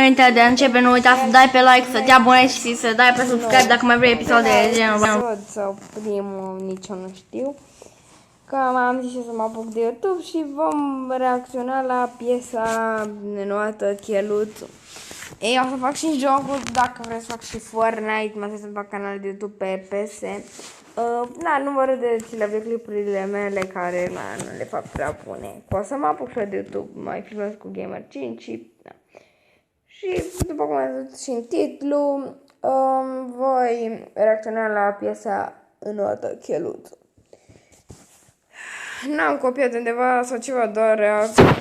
Înainte de a începe, nu uita să dai pe like, să te abonezi și să dai pe subscribe dacă mai vrei episoade de genul. Episod sau primul, nici eu nu știu. Că am zis să mă apuc de YouTube și vom reacționa la piesa nenuată Cheluțu. Ei, o să fac și jocul, dacă vreți să fac și Fortnite, mă să fac canal de YouTube pe PS. Nu vă râd de cele videoclipurile mele care nu le fac prea bune. O să mă apuc și de YouTube, mai filmez cu Gamer 5 și... Și după cum ați văzut și în titlu, voi reacționa la piesa Înnoată Cheluțu. N-am copiat undeva sau ceva, doar reacționez.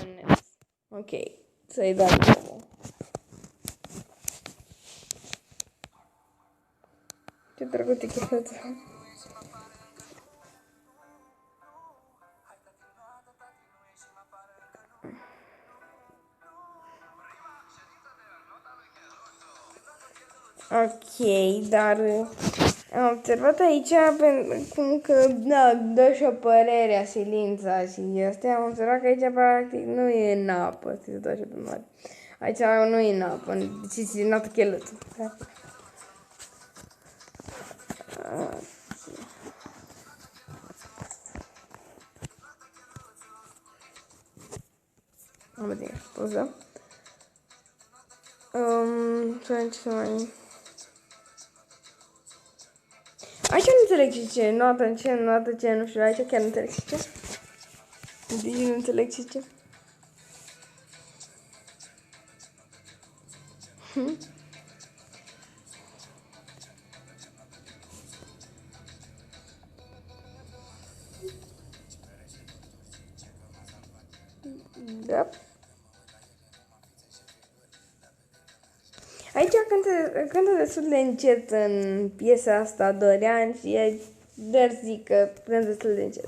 Ok, să-i dau drumul. Ce drăguț e Cheluțu. Ok, dar am observat aici cum că dă și o părere a silința și astea. Am observat că aici practic nu e în apă, se dă și pe mare. Aici nu e în apă, deci e Înnoată Cheluțu. Am văzut, poză. Ce să mai... Aici nu înțeleg ce, notă ce, nu știu, aici chiar nu înțeleg ce. Deci nu înțeleg ce. Da. Aici cântă destul de încet în piesa asta, Dorian, și doar zic că cântă destul de încet.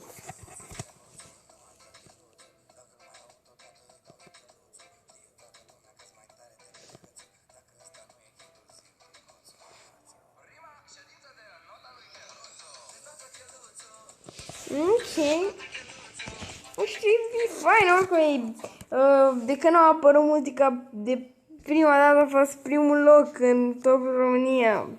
Ok. Nu știu, e fain, oricum e... De când a apărut muzica de prima dată a fost primul loc în Top România.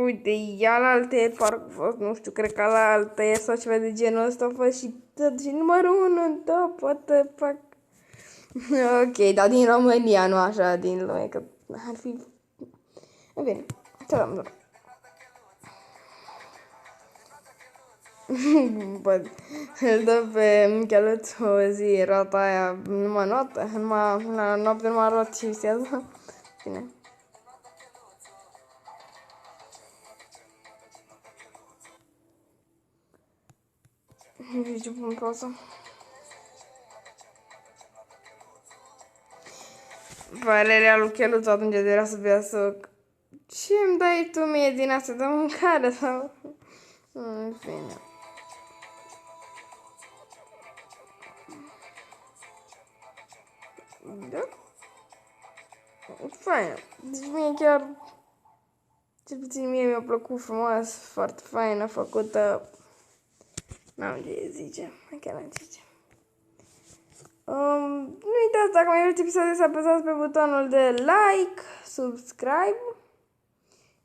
Uite, alte parcă a fost, nu știu, cred că la alte sau ceva de genul ăsta a fost și tot și numărul 1 în top, what the fuck. Ok, dar din România, nu așa din lume, că ar fi... Bine, să-l doar. Bă, îl dă pe Cheluțu o zi, rota aia, numai notă, la noapte numai rot și visează. Bine. Video în pauză. Valeria lui Cheluțu atunci era să bea soc. Ce îmi dai tu mie din asta de mâncare sau... În fine. Da? Fain. Deci mie chiar... Cel puțin mie mi-a plăcut frumos, foarte faină, făcută... N-am ce zice, chiar n-am ce zice. Nu uitați, dacă mai vreți episoade, să apăsați pe butonul de like, subscribe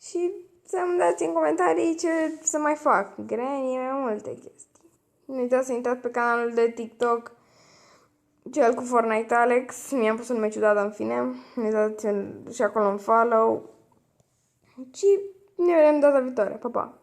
și să-mi dați în comentarii ce să mai fac. Granny, mai multe chestii. Nu uitați să intrați pe canalul de TikTok, cel cu Fortnite Alex. Mi-am pus un nume ciudat, în fine. Nu uitați și acolo un follow. Și ne vedem data viitoare. Pa, pa!